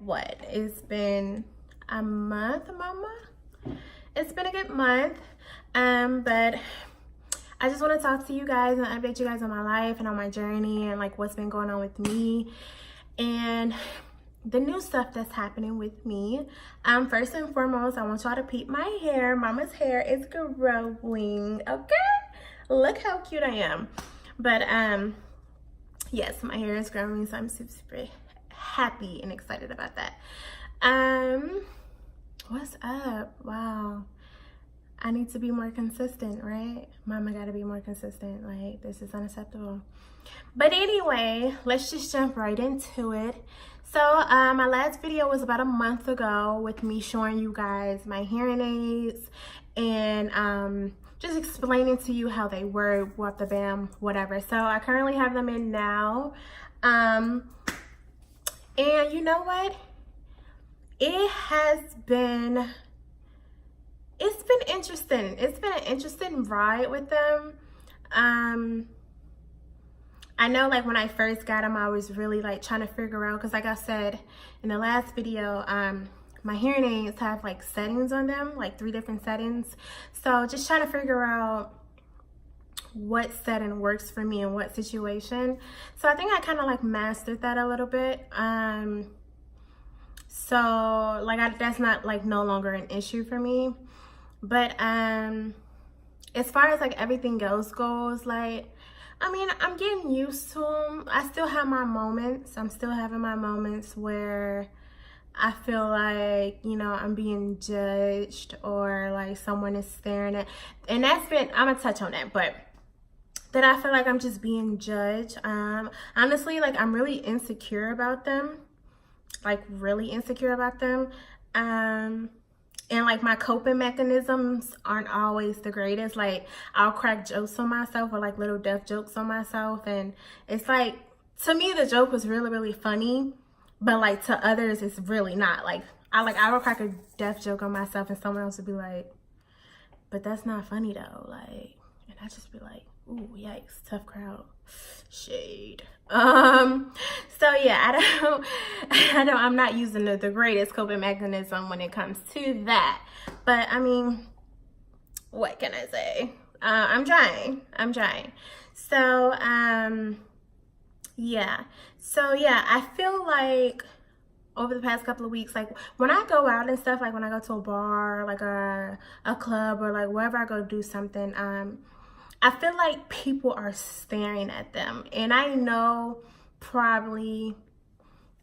what, it's been a month, mama. It's been a good month, but I just want to talk to you guys and update you guys on my life and on my journey and like what's been going on with me and the new stuff that's happening with me. First and foremost, I want y'all to peep my hair. Mama's hair is growing, okay? Look how cute I am. But yes, my hair is growing, so I'm super happy and excited about that. What's up? Wow, I need to be more consistent, right? Mama gotta be more consistent. Like, this is unacceptable. But anyway, let's just jump right into it. So my last video was about a month ago with me showing you guys my hearing aids and just explaining to you how they work, what the bam, whatever. So I currently have them in now. And you know what? It's been interesting. It's been an interesting ride with them. I know, like, when I first got them, I was really like trying to figure out, because like I said in the last video, my hearing aids have like settings on them, like 3 different settings. So just trying to figure out what setting works for me in what situation. So I think I kind of like mastered that a little bit. So like that's not like no longer an issue for me. But as far as like everything else goes, like, I mean, I'm getting used to them. I still have my moments. I'm still having my moments where I feel like, you know, I'm being judged or like someone is staring at, and that's been, I'm gonna touch on that, but that I feel like I'm just being judged. Honestly, like, I'm really insecure about them, like really insecure about them. And like my coping mechanisms aren't always the greatest. Like, I'll crack jokes on myself, or like little death jokes on myself. And it's like, to me, the joke was really, really funny, but like to others, it's really not. Like, I would crack a death joke on myself and someone else would be like, but that's not funny though. Like, and I just be like, ooh, yikes, tough crowd, shade. So yeah, I'm not using the greatest coping mechanism when it comes to that, but I mean, what can I say? I'm trying. So yeah, I feel like over the past couple of weeks, like when I go out and stuff, like when I go to a bar, like a club, or like wherever I go do something, I feel like people are staring at them. And I know probably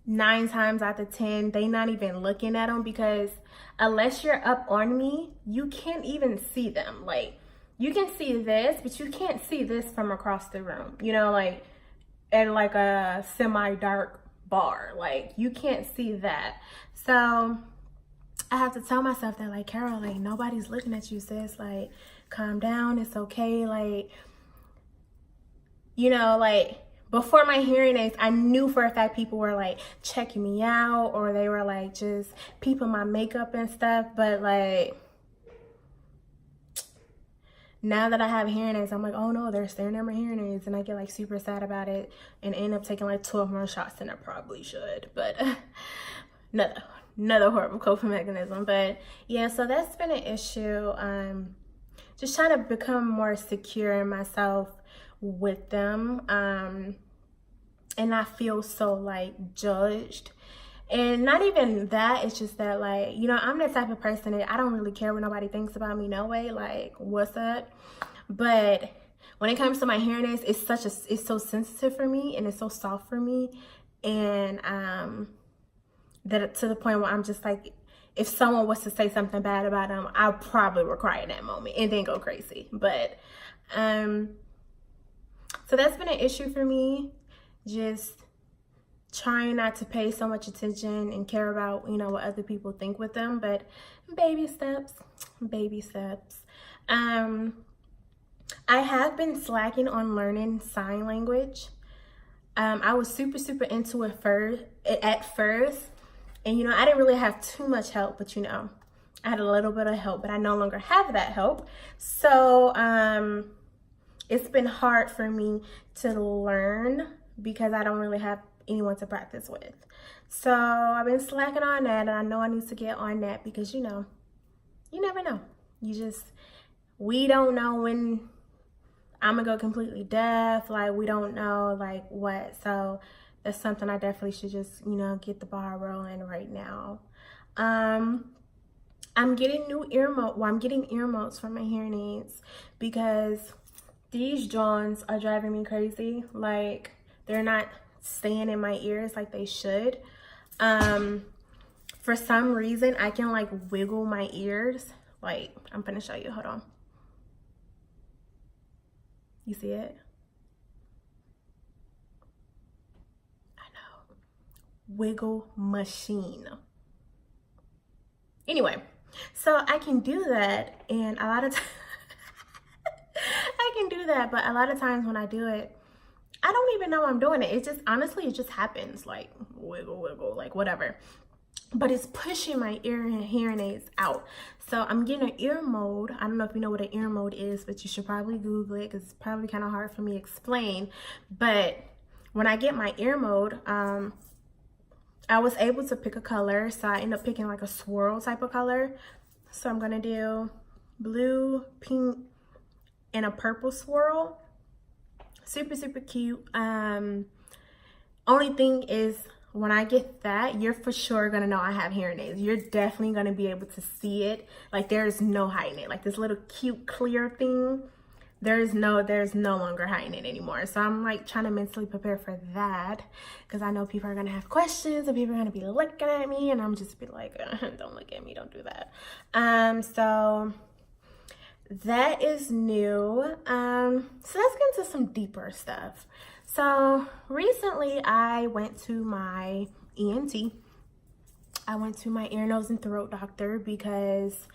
9 times out of 10, they not even looking at them, because unless you're up on me, you can't even see them. Like, you can see this, but you can't see this from across the room, you know, like at like a semi-dark bar. Like, you can't see that. So I have to tell myself that, like, Carol, like, nobody's looking at you, sis. Like, calm down, it's okay. Like, you know, like before my hearing aids, I knew for a fact people were like checking me out, or they were like just peeping my makeup and stuff. But like, now that I have hearing aids, I'm like, oh no, they're staring at my hearing aids, and I get like super sad about it and end up taking like 12 more shots than I probably should. But another horrible coping mechanism. But yeah, so that's been an issue. Just trying to become more secure in myself with them, and I feel so like judged. And not even that, it's just that, like, you know, I'm the type of person that I don't really care what nobody thinks about me, no way, like, what's up? But when it comes to my hearing aids, it's so sensitive for me, and it's so soft for me, and that to the point where I'm just like, if someone was to say something bad about them, I probably would cry in that moment and then go crazy. But so that's been an issue for me, just trying not to pay so much attention and care about, you know, what other people think with them. But baby steps. I have been slacking on learning sign language. I was super into it at first. And, you know, I didn't really have too much help, but, you know, I had a little bit of help, but I no longer have that help. So it's been hard for me to learn, because I don't really have anyone to practice with. So I've been slacking on that, and I know I need to get on that because, you know, you never know. We don't know when I'm gonna go completely deaf. Like, we don't know like what. So that's something I definitely should just, you know, get the ball rolling right now. I'm getting new I'm getting ear modes for my hearing aids because these Johns are driving me crazy. Like, they're not staying in my ears like they should. For some reason, I can like wiggle my ears. Like, I'm gonna show you, hold on. You see it? I know. Wiggle machine. Anyway, so I can do that, and a lot of times I can do that, but a lot of times when I do it, I don't even know I'm doing it. It just, honestly, it just happens. Like, wiggle, wiggle, like whatever. But it's pushing my hearing aids out. So I'm getting an ear mode. I don't know if you know what an ear mode is, but you should probably Google it because it's probably kind of hard for me to explain. But when I get my ear mode, I was able to pick a color. So I ended up picking like a swirl type of color. So I'm going to do blue, pink, and a purple swirl. Super, super cute. Only thing is, when I get that, you're for sure gonna know I have hearing aids. You're definitely gonna be able to see it. Like, there's no hiding it. Like, this little cute clear thing, there's no longer hiding it anymore. So I'm like trying to mentally prepare for that because I know people are gonna have questions and people are gonna be looking at me, and I'm just be like, don't look at me, don't do that. So that is new. So let's get into some deeper stuff. So recently I went to my ENT. I went to my ear, nose, and throat doctor because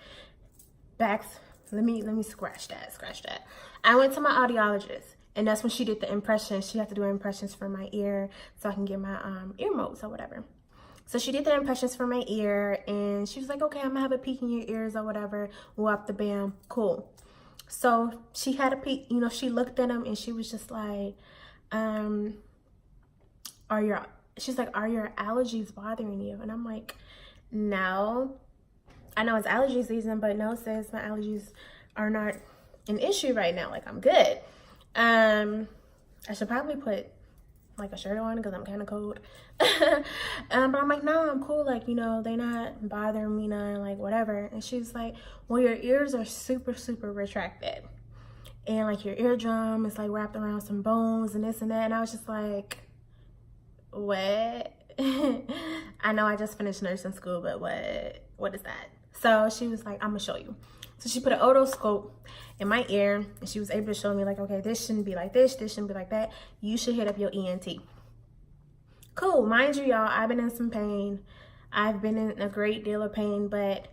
let me scratch that. I went to my audiologist, and that's when she did the impressions. She had to do impressions for my ear so I can get my ear modes or whatever. So she did the impressions for my ear, and she was like, okay, I'm gonna have a peek in your ears or whatever. Whoop the bam, cool. So she had a peek, you know, she looked at them and she was just like, she's like, are your allergies bothering you? And I'm like, no. I know it's allergy season, but no, sis, my allergies are not an issue right now. Like, I'm good. I should probably put like a shirt on because I'm kind of cold. But I'm like, no, I'm cool. Like, you know, they not bothering me, none, like whatever. And she's like, well, your ears are super, super retracted. And like your eardrum is like wrapped around some bones and this and that. And I was just like, what? I know I just finished nursing school, but what is that? So she was like, I'm gonna show you. So she put an otoscope in my ear, and she was able to show me like, okay, this shouldn't be like this shouldn't be like that. You should hit up your ENT. Cool. Mind you, y'all, I've been in some pain. I've been in a great deal of pain, but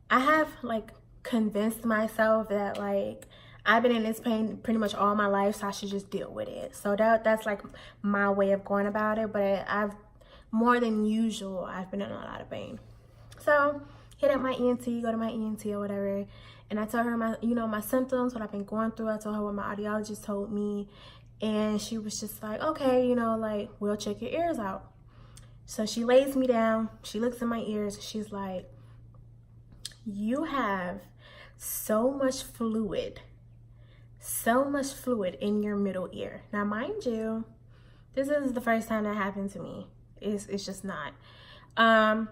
I have like convinced myself that like I've been in this pain pretty much all my life, so I should just deal with it. So that's like my way of going about it. But I've more than usual, I've been in a lot of pain. So hit up my ENT, go to my ENT or whatever, and I told her my symptoms, what I've been going through. I told her what my audiologist told me, and she was just like, okay, you know, like, we'll check your ears out. So she lays me down, she looks in my ears, she's like, you have so much fluid in your middle ear. Now, mind you, this is the first time that happened to me. It's just not.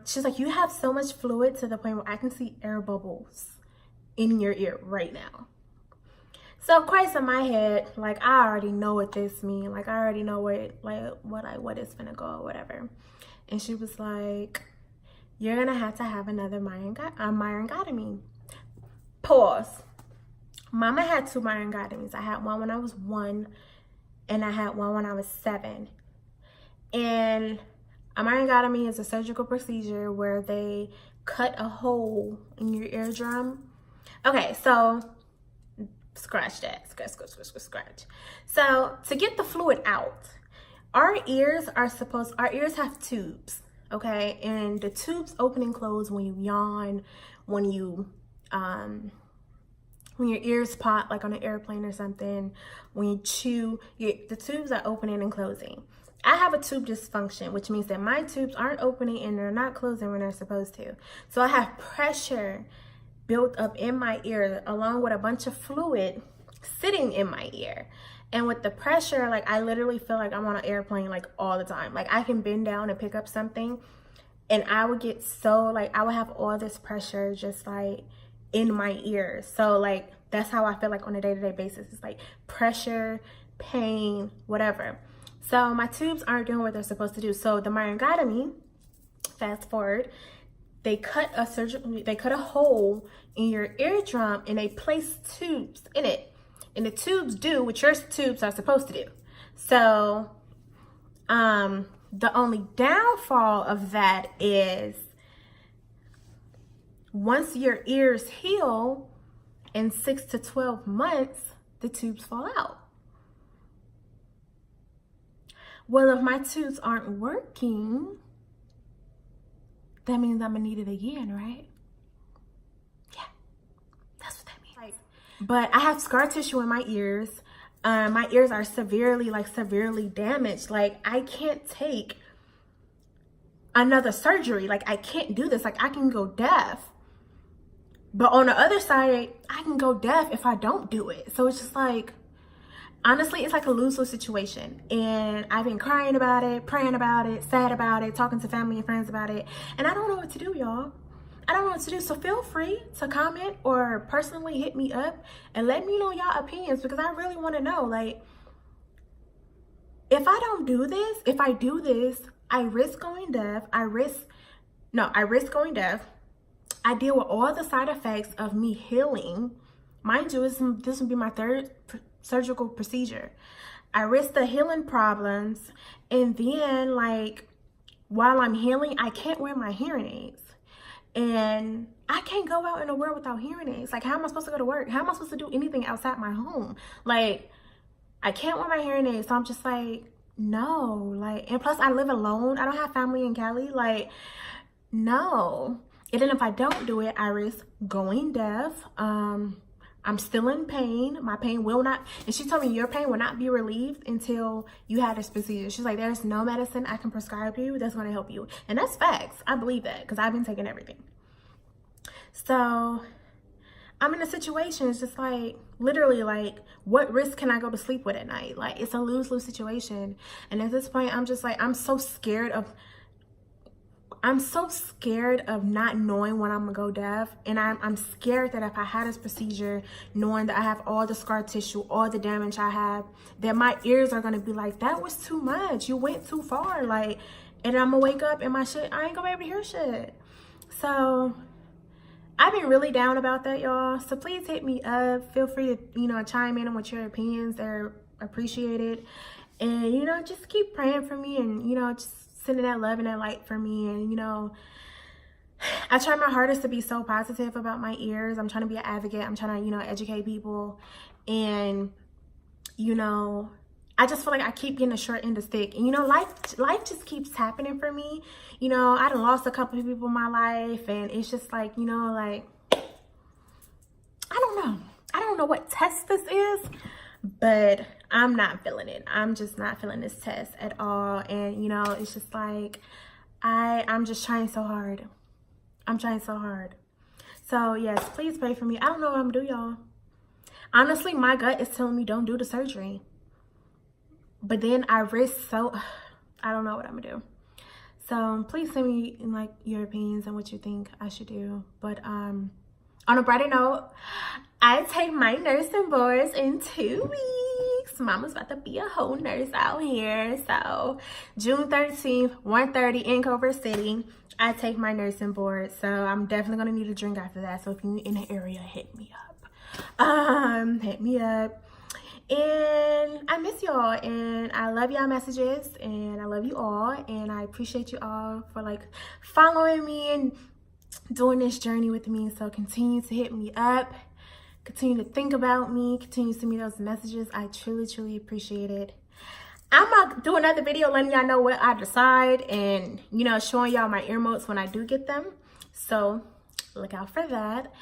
She's like, you have so much fluid to the point where I can see air bubbles in your ear right now. So of course in my head, like, I already know what this means. Like, I already know what it's gonna go or whatever. And she was like, you're gonna have to have another myringotomy. Pause. Mama had 2 myringotomies. I had one when I was 1, and I had one when I was 7. And a myringotomy is a surgical procedure where they cut a hole in your eardrum. Okay, so scratch that. Scratch. So to get the fluid out, our ears have tubes, okay? And the tubes open and close when you yawn, when your ears pop, like on an airplane or something, when you chew, the tubes are opening and closing. I have a tube dysfunction, which means that my tubes aren't opening and they're not closing when they're supposed to. So I have pressure built up in my ear along with a bunch of fluid sitting in my ear. And with the pressure, like I literally feel like I'm on an airplane like all the time. Like I can bend down and pick up something and I would get so like, I would have all this pressure just like in my ears. So like, that's how I feel like on a day-to-day basis. It's like pressure, pain, whatever. So my tubes aren't doing what they're supposed to do. So the myringotomy, fast forward, they cut a hole in your eardrum and they place tubes in it. And the tubes do what your tubes are supposed to do. So the only downfall of that is once your ears heal in 6 to 12 months, the tubes fall out. Well, if my tubes aren't working, that means I'm gonna need it again, right? Yeah, that's what that means. But I have scar tissue in my ears. My ears are severely damaged. Like I can't take another surgery. Like I can't do this. Like I can go deaf. But on the other side, I can go deaf if I don't do it. So it's just like, honestly, it's like a lose-lose situation. And I've been crying about it, praying about it, sad about it, talking to family and friends about it. And I don't know what to do, y'all. I don't know what to do. So feel free to comment or personally hit me up and let me know y'all opinions, because I really want to know, like, if I don't do this, if I do this, I risk going deaf. I risk going deaf. I deal with all the side effects of me healing. Mind you, this will be my third surgical procedure. I risk the healing problems. And then, like, while I'm healing, I can't wear my hearing aids. And I can't go out in the world without hearing aids. Like, how am I supposed to go to work? How am I supposed to do anything outside my home? Like, I can't wear my hearing aids. So I'm just like, no. Like, and plus I live alone. I don't have family in Cali. Like, no. And then if I don't do it, I risk going deaf. I'm still in pain. My pain will not, and she told me your pain will not be relieved until you have this procedure. She's like, there's no medicine I can prescribe you that's going to help you. And that's facts. I believe that because I've been taking everything. So I'm in a situation, it's just like, literally, like, what risk can I go to sleep with at night? Like, it's a lose-lose situation. And at this point, I'm just like, I'm so scared of not knowing when I'm gonna go deaf. And I'm scared that if I had this procedure, knowing that I have all the scar tissue, all the damage I have, that my ears are gonna be like, that was too much. You went too far. Like, and I'm gonna wake up and my shit, I ain't gonna be able to hear shit. So I've been really down about that, y'all. So please hit me up. Feel free to, chime in with your opinions. They're appreciated. And, just keep praying for me and, just sending that love and that light for me. And I try my hardest to be so positive about my ears. I'm trying to be an advocate. I'm trying to educate people. And I just feel like I keep getting a short end of stick. And life just keeps happening for me. I done lost a couple of people in my life, and it's just like, like, I don't know what test this is, but I'm not feeling it. I'm just not feeling this test at all. And it's just like, I'm just trying so hard. I'm trying so hard. So yes, please pray for me. I don't know what I'm gonna do, y'all. Honestly, my gut is telling me don't do the surgery. But then I risk, so I don't know what I'm gonna do. So please send me your opinions on what you think I should do. But on a brighter note, I take my nursing boards in 2 weeks. Mama's about to be a whole nurse out here. So June 13th, 1:30 in Culver City, I take my nursing board. So I'm definitely gonna need a drink after that. So if you're in the area, hit me up. Hit me up. And I miss y'all, and I love y'all messages, and I love you all, and I appreciate you all for following me and doing this journey with me. So continue to hit me up, continue to think about me, continue to send me those messages. I truly appreciate it. I'm gonna do another video letting y'all know what I decide, and showing y'all my ear motes when I do get them. So look out for that.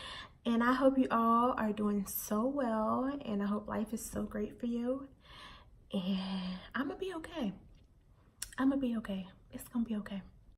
And I hope you all are doing so well, and I hope life is so great for you. And I'm gonna be okay. I'm gonna be okay. It's gonna be okay.